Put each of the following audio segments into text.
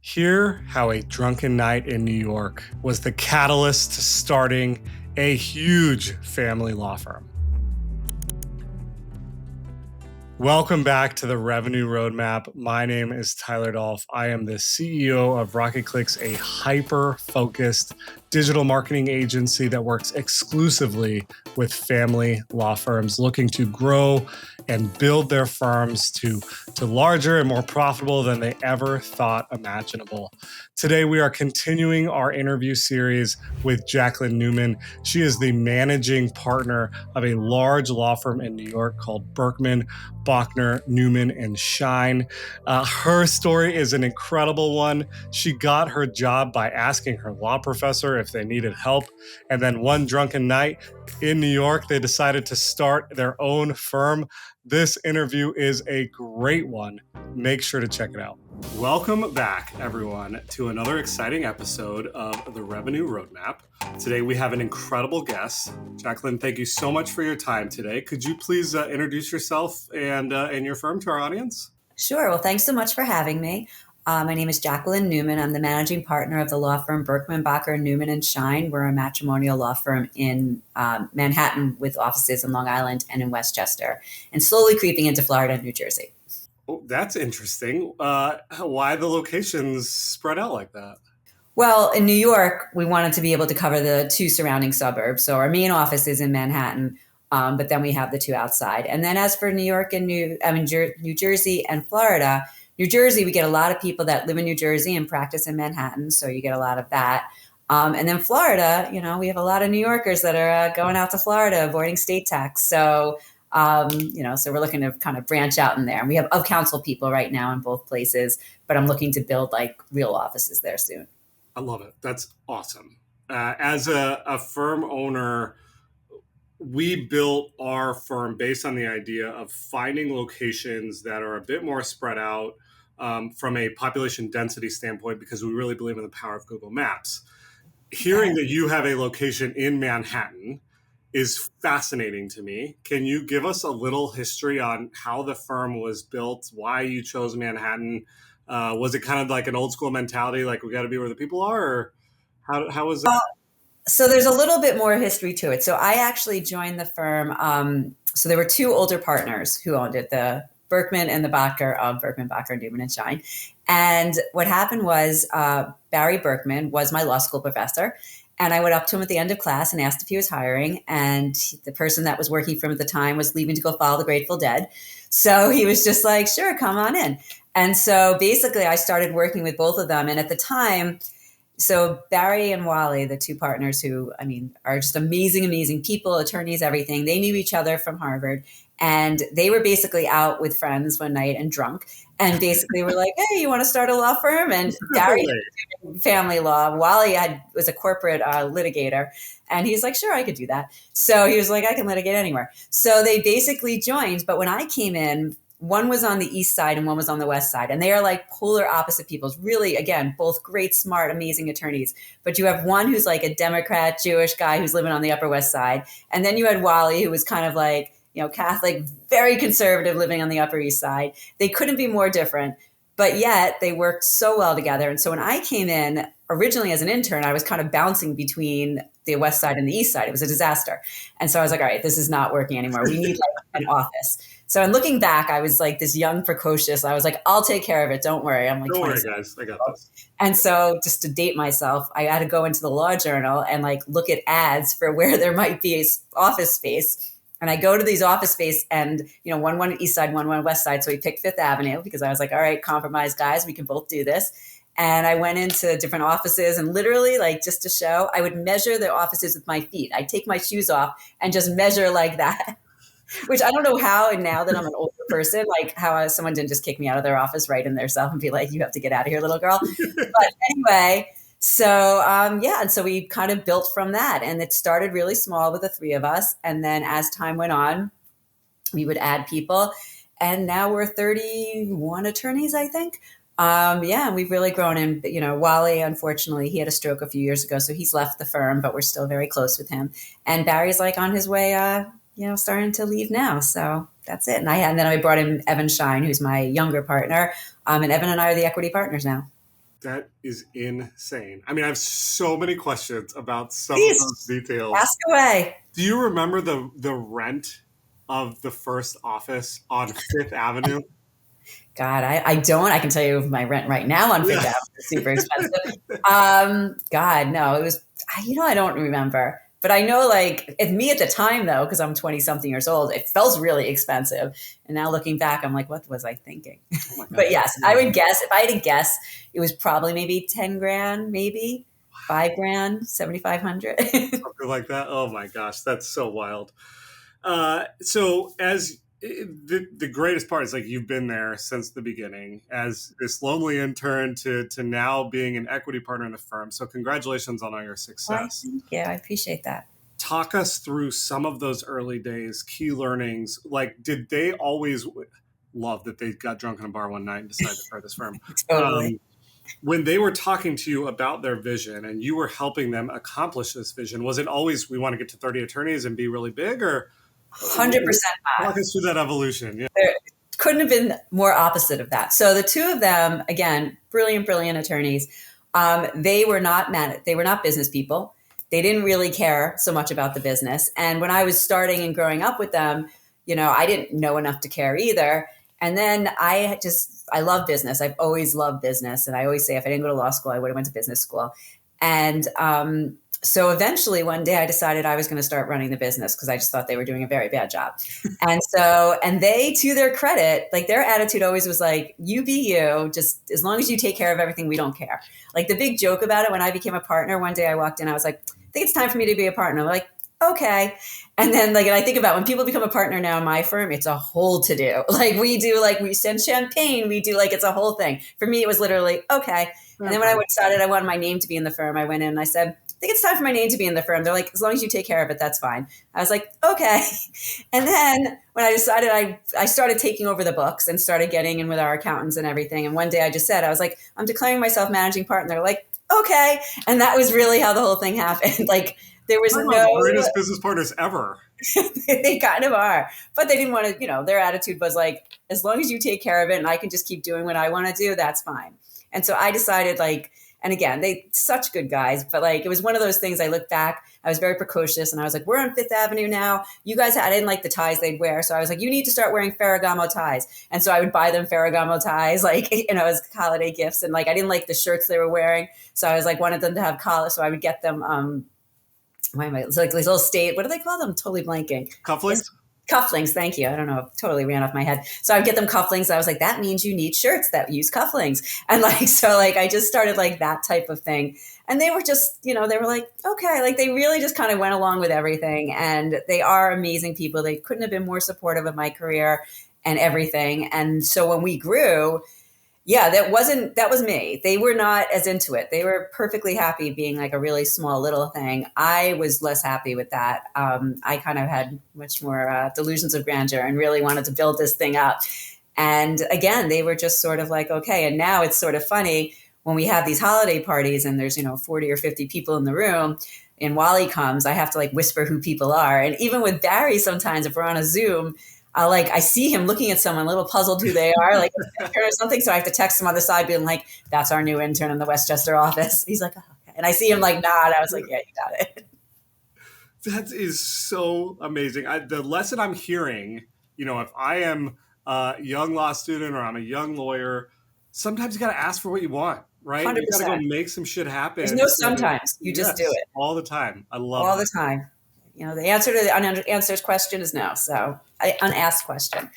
Hear how a drunken night in New York was the catalyst to starting a huge family law firm. Welcome back to the Revenue Roadmap. My name is Tyler Dolph. I am the CEO of Rocket Clicks, a hyper-focused digital marketing agency that works exclusively with family law firms looking to grow and build their firms to larger and more profitable than they ever thought imaginable. Today, we are continuing our interview series with Jacqueline Newman. She is the managing partner of a large law firm in New York called Berkman, Bachner, Newman, and Shine. Her story is an incredible one. She got her job by asking her law professor if they needed help. And then one drunken night in New York, they decided to start their own firm. This interview is a great one. Make sure to check it out. Welcome back, everyone, to another exciting episode of the Revenue Roadmap. Today, we have an incredible guest. Jacqueline, thank you so much for your time today. Could you please introduce yourself and your firm to our audience? Sure. Well, thanks so much for having me. My name is Jacqueline Newman. I'm the managing partner of the law firm Berkman, Bachner, Newman, and Shine. We're a matrimonial law firm in Manhattan with offices in Long Island and in Westchester, and slowly creeping into Florida and New Jersey. Oh, that's interesting. Why the locations spread out like that? Well, in New York, we wanted to be able to cover the two surrounding suburbs. So our main office is in Manhattan, but then we have the two outside. And then as for New York and New Jersey and Florida, New Jersey, we get a lot of people that live in New Jersey and practice in Manhattan. So you get a lot of that. And then Florida, we have a lot of New Yorkers that are going out to Florida, avoiding state tax. So, so we're looking to kind of branch out in there. And we have of-counsel people right now in both places, but I'm looking to build like real offices there soon. I love it. That's awesome. As a firm owner, we built our firm based on the idea of finding locations that are a bit more spread out from a population density standpoint, because we really believe in the power of Google Maps. Hearing that you have a location in Manhattan is fascinating to me. Can you give us a little history on how the firm was built, why you chose Manhattan? Was it kind of like an old school mentality, like we got to be where the people are, or how was it? So there's a little bit more history to it. So I actually joined the firm. So there were two older partners who owned it, the Berkman and the Bachner of Berkman, Bachner, Newman, and Shine. And what happened was Barry Berkman was my law school professor. And I went up to him at the end of class and asked if he was hiring. And the person that was working for him at the time was leaving to go follow the Grateful Dead. So he was just like, sure, come on in. And so basically I started working with both of them. And at the time, so Barry and Wally, the two partners who, are just amazing people, attorneys, everything. They knew each other from Harvard, and they were basically out with friends one night and drunk, and basically were like, hey, you want to start a law firm? And Barry did family law. Wally was a corporate litigator, and he's like, sure, I could do that. So he was like, I can litigate anywhere. So they basically joined. But when I came in, one was on the east side and one was on the west side. And they are like polar opposite peoples. Really, again, both great, smart, amazing attorneys. But you have one who's like a Democrat, Jewish guy who's living on the Upper West Side. And then you had Wally, who was kind of like, Catholic, very conservative, living on the Upper East Side. They couldn't be more different. But yet they worked so well together. And so when I came in originally as an intern, I was kind of bouncing between the west side and the east side. It was a disaster. And so I was like, all right, this is not working anymore. We need like an office. So in looking back, I was like this young, precocious. I was like, I'll take care of it. Don't worry. I'm like, don't worry, guys. I got this. And so just to date myself, I had to go into the law journal and like look at ads for where there might be office space. And I go to these office space and, one east side, one west side. So we picked Fifth Avenue because I was like, all right, compromise, guys, we can both do this. And I went into different offices and literally like just to show, I would measure the offices with my feet. I'd take my shoes off and just measure like that, which I don't know how. And now that I'm an older person, like how someone didn't just kick me out of their office right in their self and be like, you have to get out of here, little girl. But anyway, so, and so we kind of built from that, and it started really small with the three of us. And then as time went on, we would add people, and now we're 31 attorneys, I think. And we've really grown. And, Wally, unfortunately, he had a stroke a few years ago, so he's left the firm, but we're still very close with him. And Barry's like on his way, starting to leave now. So that's it. And then I brought in Evan Shine, who's my younger partner. And Evan and I are the equity partners now. That is insane. I mean, I have so many questions about some of those Please details. ask away. Do you remember the rent of the first office on Fifth Avenue? God, I don't. I can tell you my rent right now on Fifth Yeah. Avenue is super expensive. God, no, it was, I don't remember. But I know, like, me at the time, though, because I'm 20 something years old, it felt really expensive. And now looking back, I'm like, what was I thinking? Oh my But gosh. yes, I would guess, if I had to guess, it was probably maybe 10 grand, maybe 5 grand, 7,500. Something like that. Oh my gosh, that's so wild. So as the greatest part is like you've been there since the beginning as this lonely intern to now being an equity partner in the firm. So congratulations on all your Why, success. thank you. I appreciate that. Talk us through some of those early days, key learnings. Like, did they always love that they got drunk in a bar one night and decided to start this firm? Totally. Um, when they were talking to you about their vision and you were helping them accomplish this vision, was it always we want to get to 30 attorneys and be really big, or 100% walk not. us through that evolution? Yeah. There couldn't have been more opposite of that. So the two of them, again, brilliant, brilliant attorneys. They were not business people. They didn't really care so much about the business. And when I was starting and growing up with them, I didn't know enough to care either. And then I love business. I've always loved business. And I always say if I didn't go to law school, I would have went to business school. And so eventually one day I decided I was going to start running the business because I just thought they were doing a very bad job. And they, to their credit, like their attitude always was like, you be you, just as long as you take care of everything, we don't care. Like the big joke about it, when I became a partner, one day I walked in, I was like, I think it's time for me to be a partner. I'm like, okay. And then and I think about when people become a partner now in my firm, it's a whole to do. Like we send champagne, it's a whole thing. For me, it was literally, okay. And then when I decided I wanted my name to be in the firm, I went in and I said, I think it's time for my name to be in the firm. They're like, as long as you take care of it, that's fine. I was like, okay. And then when I decided, I started taking over the books and started getting in with our accountants and everything. And one day I just said, I was like, I'm declaring myself managing partner. They're like, okay. And that was really how the whole thing happened. Like there was One of no, the greatest business partners ever. they kind of are, but they didn't want to, their attitude was like, as long as you take care of it and I can just keep doing what I want to do, that's fine. And so I decided and again, they such good guys, but it was one of those things. I look back, I was very precocious and I was like, we're on Fifth Avenue now. You guys I didn't like the ties they'd wear. So I was like, you need to start wearing Ferragamo ties. And so I would buy them Ferragamo ties, as holiday gifts. And I didn't like the shirts they were wearing. So I was wanted them to have collars. So I would get them, why am I, it's these little what do they call them? I'm totally blanking. Cufflinks? Cufflinks, thank you. I don't know, totally ran off my head. So I would get them cufflinks. I was like, that means you need shirts that use cufflinks. And I just started that type of thing. And they were just, they were like, okay, they really just kind of went along with everything. And they are amazing people. They couldn't have been more supportive of my career and everything. And so when we grew, yeah, that was me. They were not as into it. They were perfectly happy being a really small little thing. I was less happy with that. I kind of had much more delusions of grandeur and really wanted to build this thing up. And again, they were just sort of like, okay. And now it's sort of funny when we have these holiday parties and there's, 40 or 50 people in the room and Wally comes, I have to whisper who people are. And even with Barry, sometimes if we're on a Zoom, I see him looking at someone, a little puzzled who they are, or something. So I have to text him on the side, being like, "That's our new intern in the Westchester office." He's like, oh, okay. And I see him nod. I was like, "Yeah, you got it." That is so amazing. The lesson I'm hearing, if I am a young law student or I'm a young lawyer, sometimes you got to ask for what you want, right? You got to go 100%. make some shit happen. There's no sometimes. You just do Yes, it all the time. I love all that. the time. The answer to the unanswered question is no. So unasked question,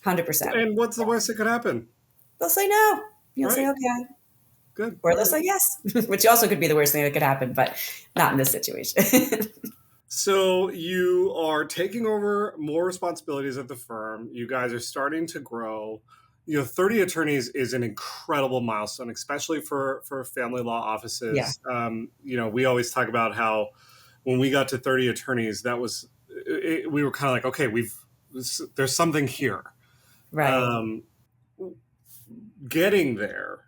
100%. And what's the worst that could happen? They'll say no. You'll say Right. okay. Good. Or they'll say yes, which also could be the worst thing that could happen, but not in this situation. So you are taking over more responsibilities at the firm. You guys are starting to grow. 30 attorneys is an incredible milestone, especially for family law offices. Yeah. We always talk about how when we got to 30 attorneys, we were kind of like, okay, there's something here. Right. Getting there,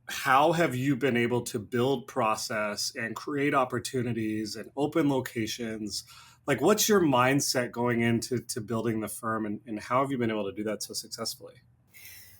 how have you been able to build process and create opportunities and open locations? What's your mindset going into building the firm, and how have you been able to do that so successfully?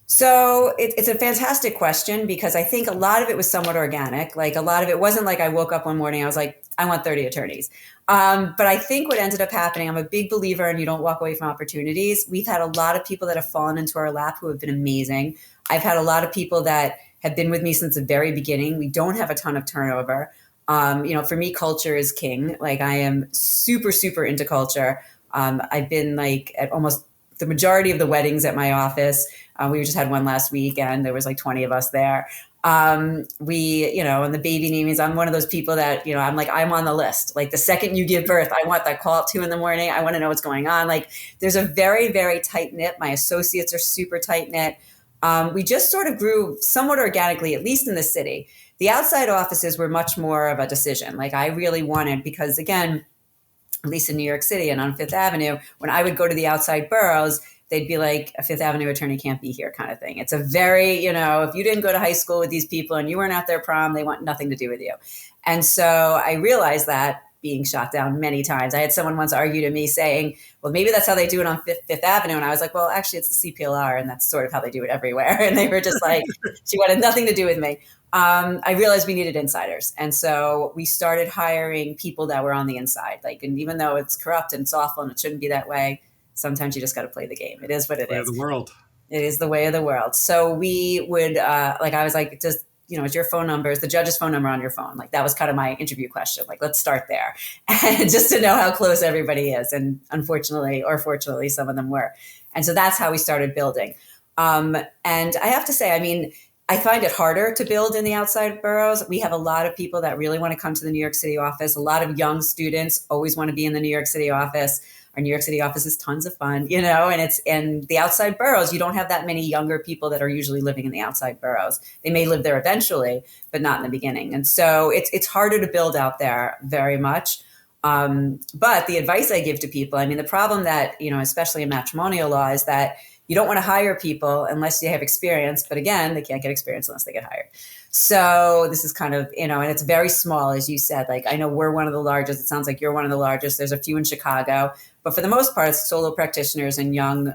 So it's a fantastic question because I think a lot of it was somewhat organic. Like a lot of it wasn't like I woke up one morning, I was like, I want 30 attorneys. But I think what ended up happening, I'm a big believer in you don't walk away from opportunities. We've had a lot of people that have fallen into our lap who have been amazing. I've had a lot of people that have been with me since the very beginning. We don't have a ton of turnover. For me, culture is king. Like I am super, super into culture. I've been like at almost the majority of the weddings at my office. We just had one last week and there was like 20 of us there. And the baby namings, I'm one of those people that, I'm like, I'm on the list. Like the second you give birth, I want that call at 2 a.m. I want to know what's going on. Like there's a very, very tight knit. My associates are super tight knit. We just sort of grew somewhat organically, at least in the city. The outside offices were much more of a decision. Like I really wanted, because again, at least in New York City and on Fifth Avenue, when I would go to the outside boroughs, they'd be like, a Fifth Avenue attorney can't be here kind of thing. It's a very, if you didn't go to high school with these people and you weren't at their prom, they want nothing to do with you. And so I realized that being shot down many times. I had someone once argue to me saying, well, maybe that's how they do it on Fifth Avenue. And I was like, well, actually, it's the CPLR, and that's sort of how they do it everywhere. And they were just like, she wanted nothing to do with me. I realized we needed insiders. And so we started hiring people that were on the inside. Like, and even though it's corrupt and it's awful and it shouldn't be that way, sometimes you just got to play the game. It is what it Way of is. the world. It is the way of the world. So we would, I was like, just, is your phone number, is the judge's phone number on your phone? Like that was kind of my interview question. Like, let's start there. And just to know how close everybody is. And unfortunately, or fortunately, some of them were. And so that's how we started building. And I have to say, I find it harder to build in the outside boroughs. We have a lot of people that really want to come to the New York City office. A lot of young students always want to be in the New York City office. Our New York City office is tons of fun, and it's in the outside boroughs. You don't have that many younger people that are usually living in the outside boroughs. They may live there eventually, but not in the beginning. And so it's harder to build out there very much. But the advice I give to people, the problem that, especially in matrimonial law, is that you don't want to hire people unless you have experience. But again, they can't get experience unless they get hired. So this is kind of, and it's very small, as you said. Like, I know we're one of the largest. It sounds like you're one of the largest. There's a few in Chicago. But for the most part, it's solo practitioners and young,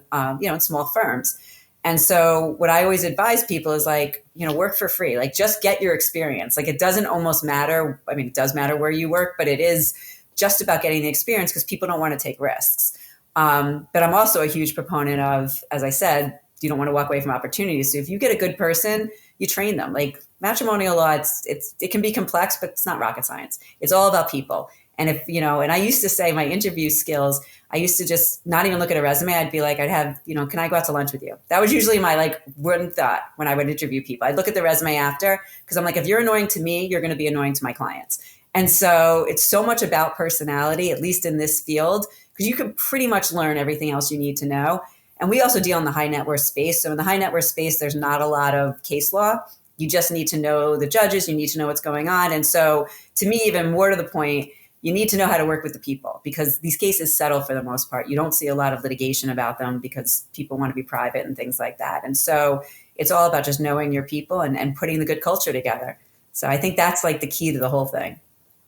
small firms. And so what I always advise people is like, work for free. Like, just get your experience. Like, it doesn't almost matter. It does matter where you work, but it is just about getting the experience because people don't want to take risks. But I'm also a huge proponent of, as I said, you don't want to walk away from opportunities. So if you get a good person, you train them. Like matrimonial law, it can be complex, but it's not rocket science. It's all about people. And if, and I used to say my interview skills, I used to just not even look at a resume. I'd be like, I'd have, can I go out to lunch with you? That was usually my one thought when I would interview people. I'd look at the resume after, because I'm like, if you're annoying to me, you're going to be annoying to my clients. And so it's so much about personality, at least in this field, because you can pretty much learn everything else you need to know. And we also deal in the high net worth space. So in the high net worth space, there's not a lot of case law. You just need to know the judges. You need to know what's going on. And so to me, even more to the point, you need to know how to work with the people, because these cases settle for the most part. You don't see a lot of litigation about them because people want to be private and things like that. And so it's all about just knowing your people and putting the good culture together. So I think that's like the key to the whole thing.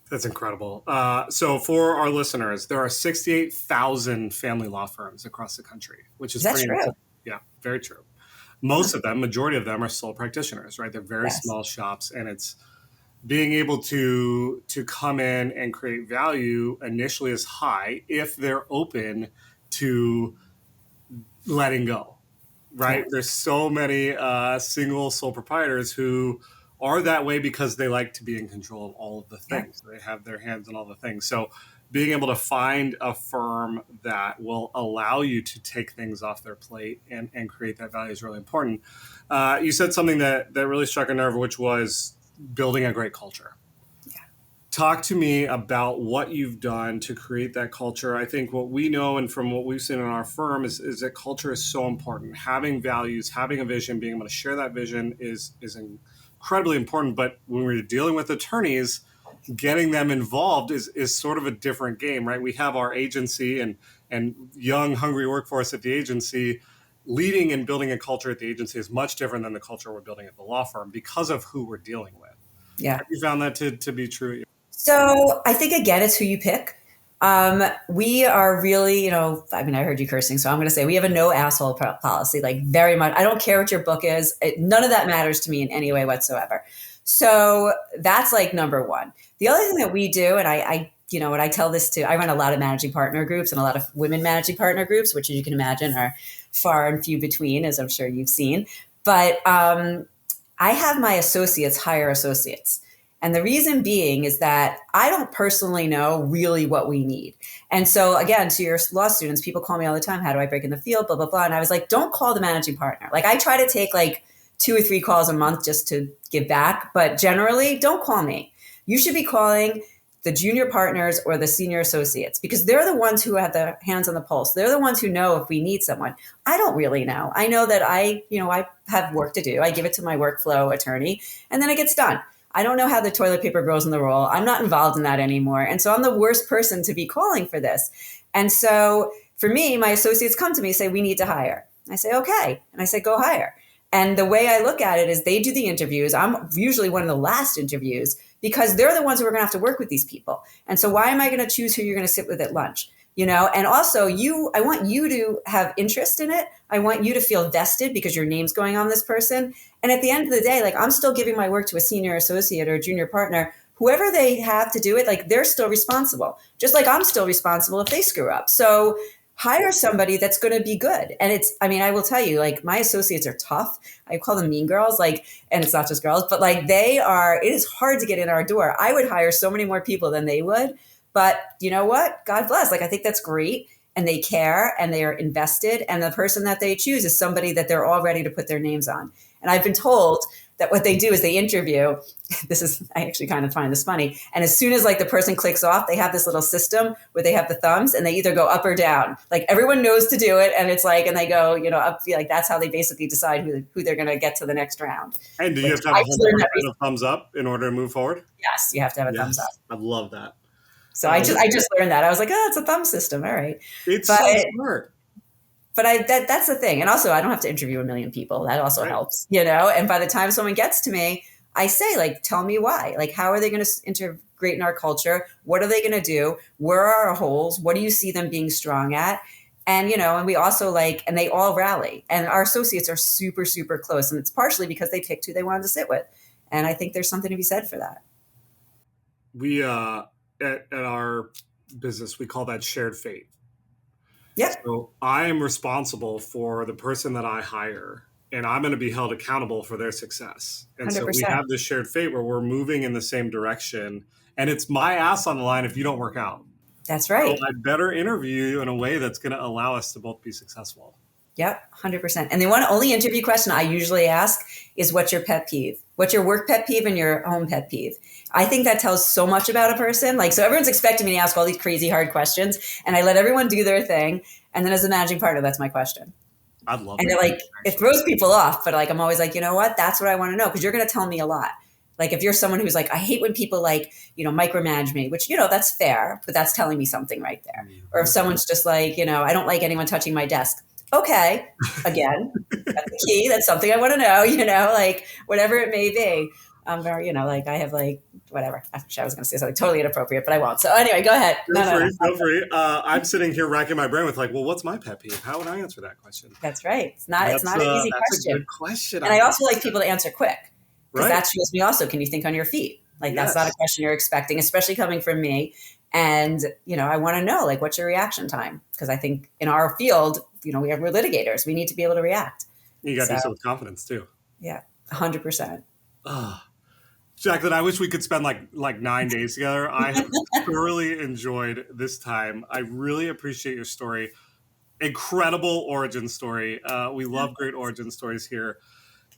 That's incredible. So for our listeners, there are 68,000 family law firms across the country, which is pretty true. Yeah, very true. Most of them, majority of them, are sole practitioners, right? They're very Yes. small shops, and it's being able to come in and create value initially is high if they're open to letting go, right? Yeah. There's so many single sole proprietors who are that way because they like to be in control of all of the things. Yeah. They have their hands on all the things. So being able to find a firm that will allow you to take things off their plate and create that value is really important. You said something that really struck a nerve, which was building a great culture. Yeah. Talk to me about what you've done to create that culture. I think what we know and from what we've seen in our firm is that culture is so important. Having values, having a vision, being able to share that vision is incredibly important. But when we're dealing with attorneys, getting them involved is sort of a different game, right? We have our agency and young, hungry workforce at the agency. Leading and building a culture at the agency is much different than the culture we're building at the law firm because of who we're dealing with. Yeah. Have you found that to be true? So I think, again, it's who you pick. We are really, I mean, I heard you cursing, so I'm going to say we have a no asshole policy, like very much. I don't care what your book is. None of that matters to me in any way whatsoever. So that's like number one. The other thing that we do, and what I tell this to, I run a lot of managing partner groups and a lot of women managing partner groups, which as you can imagine are far and few between, as I'm sure you've seen. But I have my associates hire associates. And the reason being is that I don't personally know really what we need. And so again, to your law students, people call me all the time, how do I break in the field, blah, blah, blah. And I was like, don't call the managing partner. Like I try to take like 2 or 3 calls a month just to give back. But generally, don't call me. You should be calling the junior partners or the senior associates because they're the ones who have the hands on the pulse. They're the ones who know if we need someone. I don't really know. I know that I have work to do. I give it to my workflow attorney and then it gets done. I don't know how the toilet paper grows in the roll. I'm not involved in that anymore. And so I'm the worst person to be calling for this. And so for me, my associates come to me and say, we need to hire. I say, okay. And I say, go hire. And the way I look at it is they do the interviews. I'm usually one of the last interviews because they're the ones who are going to have to work with these people. And so why am I going to choose who you're going to sit with at lunch? And also I want you to have interest in it. I want you to feel vested because your name's going on this person. And at the end of the day, like I'm still giving my work to a senior associate or a junior partner, whoever they have to do it, like they're still responsible, just like I'm still responsible if they screw up. So hire somebody that's going to be good. And I will tell you, like my associates are tough. I call them mean girls, like, and it's not just girls, but like it is hard to get in our door. I would hire so many more people than they would. But you know what? God bless. Like, I think that's great. And they care and they are invested. And the person that they choose is somebody that they're all ready to put their names on. And I've been told that what they do is they interview. I actually kind of find this funny. And as soon as like the person clicks off, they have this little system where they have the thumbs and they either go up or down. Like everyone knows to do it. And it's like, and they go, up, like that's how they basically decide who they're going to get to the next round. And do you have to have a thumbs up in order to move forward? Yes, you have to have a thumbs up. I love that. So I just learned that. I was like, oh, it's a thumb system. All right. It's so smart. But that's the thing. And also I don't have to interview a million people. That also helps, and by the time someone gets to me, I say like, tell me why, like, how are they going to integrate in our culture? What are they going to do? Where are our holes? What do you see them being strong at? And, and we also and they all rally and our associates are super, super close. And it's partially because they picked who they wanted to sit with. And I think there's something to be said for that. We, at our business, we call that shared fate. Yeah. So I am responsible for the person that I hire, and I'm going to be held accountable for their success. And 100%. So we have this shared fate where we're moving in the same direction, and it's my ass on the line if you don't work out. That's right. So I better interview you in a way that's going to allow us to both be successful. Yep, 100%. And the only interview question I usually ask is, what's your pet peeve? What's your work pet peeve and your home pet peeve? I think that tells so much about a person. Like, so everyone's expecting me to ask all these crazy hard questions, and I let everyone do their thing. And then as a managing partner, that's my question. I'd love and it. It throws people off, but I'm always like, you know what? That's what I want to know, because you're going to tell me a lot. Like, if you're someone who's like, I hate when people micromanage me, which, that's fair, but that's telling me something right there. Mm-hmm. Or if someone's just like, I don't like anyone touching my desk. Okay. Again, that's the key. That's something I want to know, whatever it may be. I'm very, I have whatever. Actually, I was going to say something totally inappropriate, but I won't. So anyway, go ahead. Feel free. I'm sitting here racking my brain with well, what's my pet peeve? How would I answer that question? That's right. It's not an easy question. That's a good question. And I also like people to answer quick, because that shows me also, can you think on your feet? That's not a question you're expecting, especially coming from me. And, I want to know, what's your reaction time? Because I think in our field, we're litigators. We need to be able to react. You got to do so with confidence too. Yeah, 100%. Jacqueline, I wish we could spend like 9 days together. I have thoroughly enjoyed this time. I really appreciate your story. Incredible origin story. We love great origin stories here.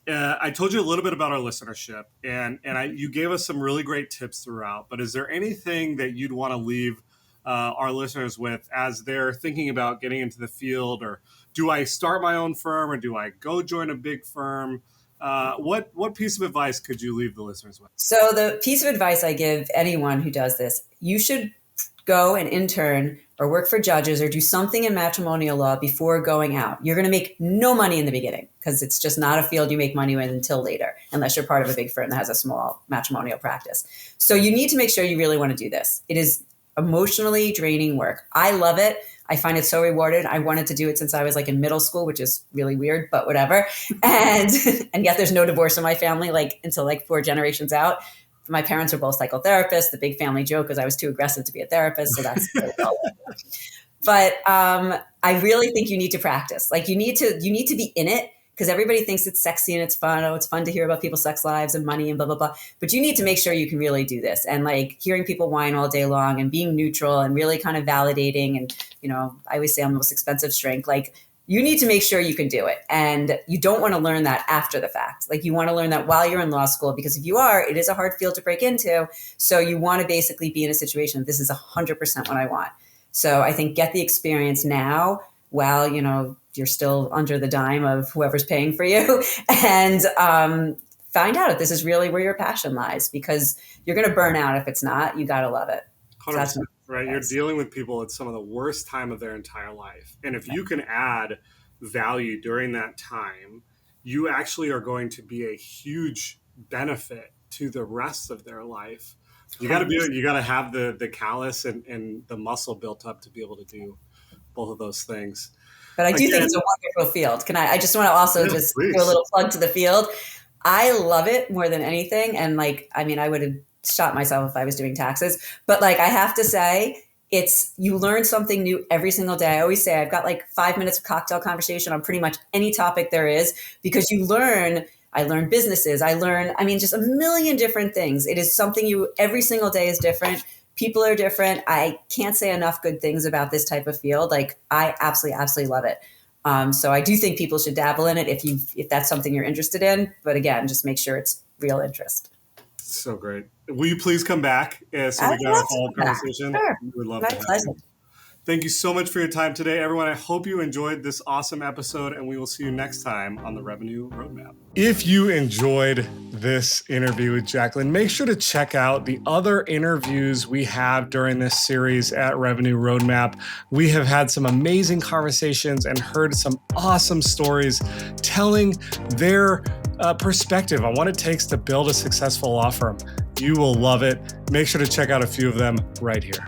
I told you a little bit about our listenership, and you gave us some really great tips throughout. But is there anything that you'd want to leave our listeners with as they're thinking about getting into the field? Or do I start my own firm, or do I go join a big firm? What piece of advice could you leave the listeners with? So the piece of advice I give anyone who does this, you should go and intern or work for judges or do something in matrimonial law before going out. You're going to make no money in the beginning, because it's just not a field you make money in until later, unless you're part of a big firm that has a small matrimonial practice. So you need to make sure you really want to do this. It is emotionally draining work. I love it. I find it so rewarding. I wanted to do it since I was like in middle school, which is really weird, but whatever. And yet there's no divorce in my family, like until like 4 generations out. My parents were both psychotherapists. The big family joke was I was too aggressive to be a therapist. So that's but I really think you need to practice. Like you need to be in it, because everybody thinks it's sexy and it's fun. Oh, it's fun to hear about people's sex lives and money and blah, blah, blah. But you need to make sure you can really do this. And like hearing people whine all day long and being neutral and really kind of validating. And, I always say I'm the most expensive shrink. Like you need to make sure you can do it. And you don't want to learn that after the fact. Like you want to learn that while you're in law school, because if you are, it is a hard field to break into. So you want to basically be in a situation, this is 100% what I want. So I think get the experience now while, you're still under the dime of whoever's paying for you, and find out if this is really where your passion lies, because you're going to burn out if it's not. You got to love it. 100%, right? You're dealing with people at some of the worst time of their entire life. And if you can add value during that time, you actually are going to be a huge benefit to the rest of their life. You got to have the callus and the muscle built up to be able to do both of those things. But I do think it's a wonderful field. I just want to also do a little plug to the field. I love it more than anything. And I would have shot myself if I was doing taxes. But I have to say, you learn something new every single day. I always say I've got 5 minutes of cocktail conversation on pretty much any topic there is, because I learn businesses. I learn, just a million different things. It is something every single day is different. People are different. I can't say enough good things about this type of field. I absolutely love it. So I do think people should dabble in it if that's something you're interested in. But again, just make sure it's real interest. So great. Will you please come back so we can have a follow-up conversation? Sure. We would love My to have pleasure. you. Thank you so much for your time today, everyone. I hope you enjoyed this awesome episode, and we will see you next time on the Revenue Roadmap. If you enjoyed this interview with Jacqueline, make sure to check out the other interviews we have during this series at Revenue Roadmap. We have had some amazing conversations and heard some awesome stories telling their perspective on what it takes to build a successful law firm. You will love it. Make sure to check out a few of them right here.